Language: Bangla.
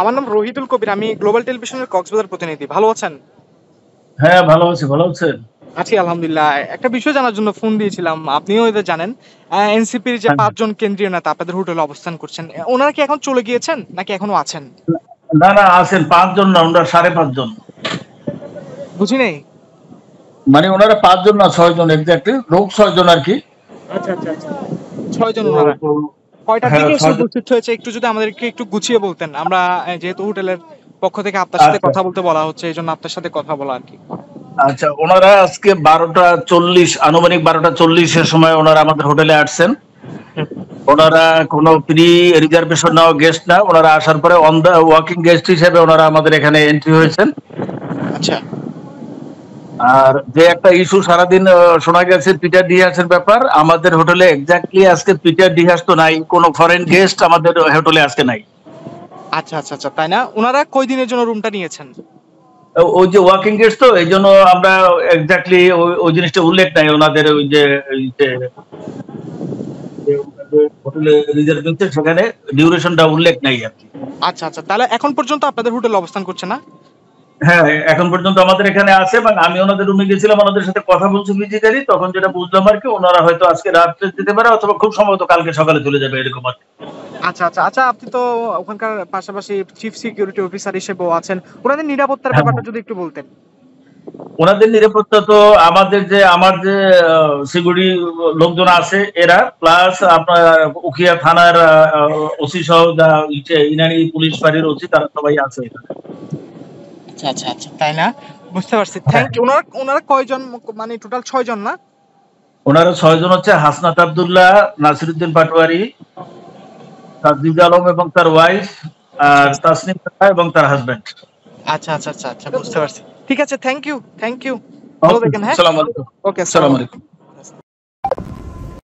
আমার নাম রহিদুল কবির। আমি গ্লোবাল টেলিভিশনের কক্সবাজার প্রতিনিধি। ভালো আছেন? হ্যাঁ, ভালো আছি। ভালো আছেন? আছি আলহামদুলিল্লাহ। একটা বিষয় জানার জন্য ফোন দিয়েছিলাম। আপনিও এটা জানেন। এনসিপির যে হ্যাঁ। ৫ জন কেন্দ্রীয় নেতা আপনাদের হোটেলে অবস্থান করছেন। ওনারা কি এখন চলে গিয়েছেন নাকি এখনো আছেন? না, না আছেন ৫ জন না, ওনারা ৫.৫ জন। বুঝি নাই। মানে ওনারা ৫ জন না ৬ জন এক্সাক্টলি। লোক ৬ জন আরকি। আচ্ছা, আচ্ছা, আচ্ছা। ৬ জন তো ওনারা। তো কয়টার হ্যাঁ, দিকে এসে ৬ জন। উপস্থিত হয়েছে একটু যদি আমাদেরকে একটু গুছিয়ে বলতেন। আমরা যেহেতু হোটেলের পক্ষ থেকে আপনার সাথে আচ্ছা, কথা বলতে বলা হচ্ছে, এজন্য আপনার সাথে কথা বলা আরকি। আচ্ছা। ওনারা আজকে ১২টা ৪০ আনুমানিক ১২টা ৪০ এর সময় ওনারা আমাদের হোটেলে আসছেন। ওনারা কোনো প্রি রিজার্ভেশন নেওয়া গেস্ট না। ওনারা আসার পরে অন দ্য ওয়াকিং গেস্ট হিসেবে ওনারা আমাদের এখানে এন্ট্রি হয়েছেন। আচ্ছা। আর যে একটা ইস্যু সারাদিন শোনা গেছে পিটার ডিহাসের ব্যাপার, আমাদের হোটেলে এক্স্যাক্টলি আজকে পিটার ডিহাস তো নাই, কোনো ফরেন গেস্ট আমাদের হোটেলে আজকে নাই। আচ্ছা, আচ্ছা, আচ্ছা। তাই না? উনারা কয় দিনের জন্য রুমটা নিয়েছেন? ওই যে ওয়ার্কিং গেস্ট তো এই জন্য আমরা এক্স্যাক্টলি ওই জিনিসটা উল্লেখ নাই ওনাদের ওই যে হোটেলে রিজার্ভ সেখানে ডিউরেশনটা উল্লেখ নাই আর কি। আচ্ছা, আচ্ছা। তাহলে এখন পর্যন্ত আপনাদের হোটেলে অবস্থান করছে না? হ্যাঁ, এখন পর্যন্ত আমাদের এখানে আছে এবং আমি ওনাদের রুমে গেছিলাম, ওনাদের সাথে কথা বলছি ফিজিক্যালি, তখন যেটা বুঝলাম আর কি ওনারা হয়তো আজকে রাত্রে যেতে পারে অথবা খুব সম্ভবত কালকে সকালে চলে যাবে এরকম আর কি। আচ্ছা, আচ্ছা, আচ্ছা। আপনি তো ওখানকার পাশাপাশি চিফ সিকিউরিটি অফিসার হিসেবেও আছেন। উনাদের নিরাপত্তার হ্যাঁ, ব্যাপারটা যদি একটু বলতেন। ওনাদের নিরাপত্তা তো আমার যে সিকিউরিটি লোকজন আছে এরা, প্লাস আপনার উখিয়া থানার ওসি সহ ইনানি পুলিশ ফাঁড়ির ওসি তারা সবাই আছে এখানে। আচ্ছা, আচ্ছা, আচ্ছা। তাই না? বুঝতে পারছি। হ্যাঁ, থ্যাংক ইউ। উনারা কয়জন মানে টোটাল ৬ জন না? ওনারা ৬ জন হচ্ছে হাসনাত আব্দুল্লাহ, নাসিরুদ্দিন পাটোয়ারি, তাসদিদ আলম এবং তার ওয়াইফ, আচ্ছা, আর আচ্ছা। তাসনিম এবং তার হাজবেন্ড। আচ্ছা, আচ্ছা, আচ্ছা, আচ্ছা। বুঝতে পারছি। ঠিক আছে। Thank you. Thank you. ভালো ওকে, থাকেন, হ্যাঁ? সালাম আলাইকুম। ওকে, সালাম আসসালামু আলাইকুম।